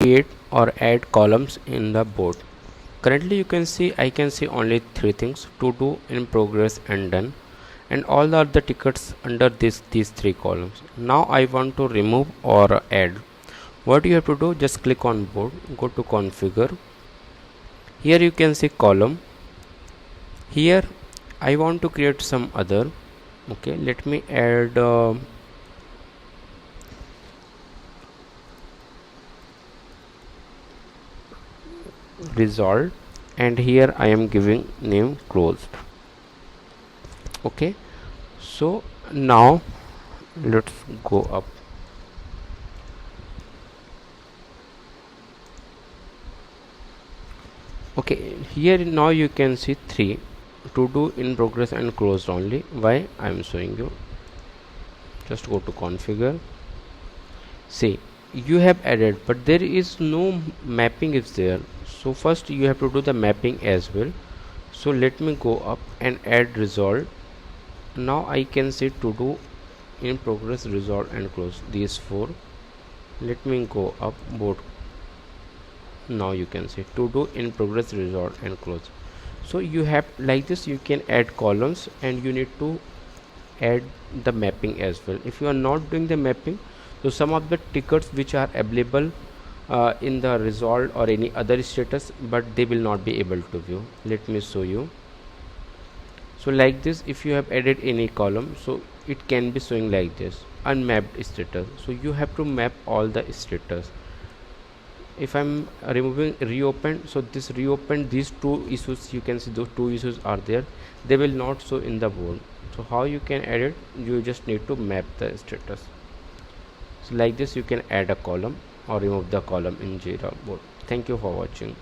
create or add columns in the board. Currently you can see I can see only three things: to do, in progress, and done, and all are the tickets under these three columns. Now I want to remove or add. What you have to do, just click on board, go to configure. Here you can see column. Here I want to create some other. Okay, let me add resolved, and here I am giving name closed. Okay, so now let's go up. Okay, here now you can see three: to do, in progress, and closed only. Why I am showing you? Just go to configure. See, you have added, but there is no mapping is there. So first you have to do the mapping as well. So let me go up and add resolved. Now I can see to do, in progress, resolved, and close, these four. Let me go up board. Now you can see to do, in progress, resolved, and close. So you have like this, you can add columns, and you need to add the mapping as well. If you are not doing the mapping, so some of the tickets which are available in the resolved or any other status, but they will not be able to view. Let me show you. So like this, if you have added any column, so it can be showing like this, unmapped status. So you have to map all the status. If I'm removing reopen, so this reopen, these two issues, you can see those two issues are there, they will not show in the board. So how you can add it? You just need to map the status. So like this you can add a column or remove the column in Jira board. Thank you for watching.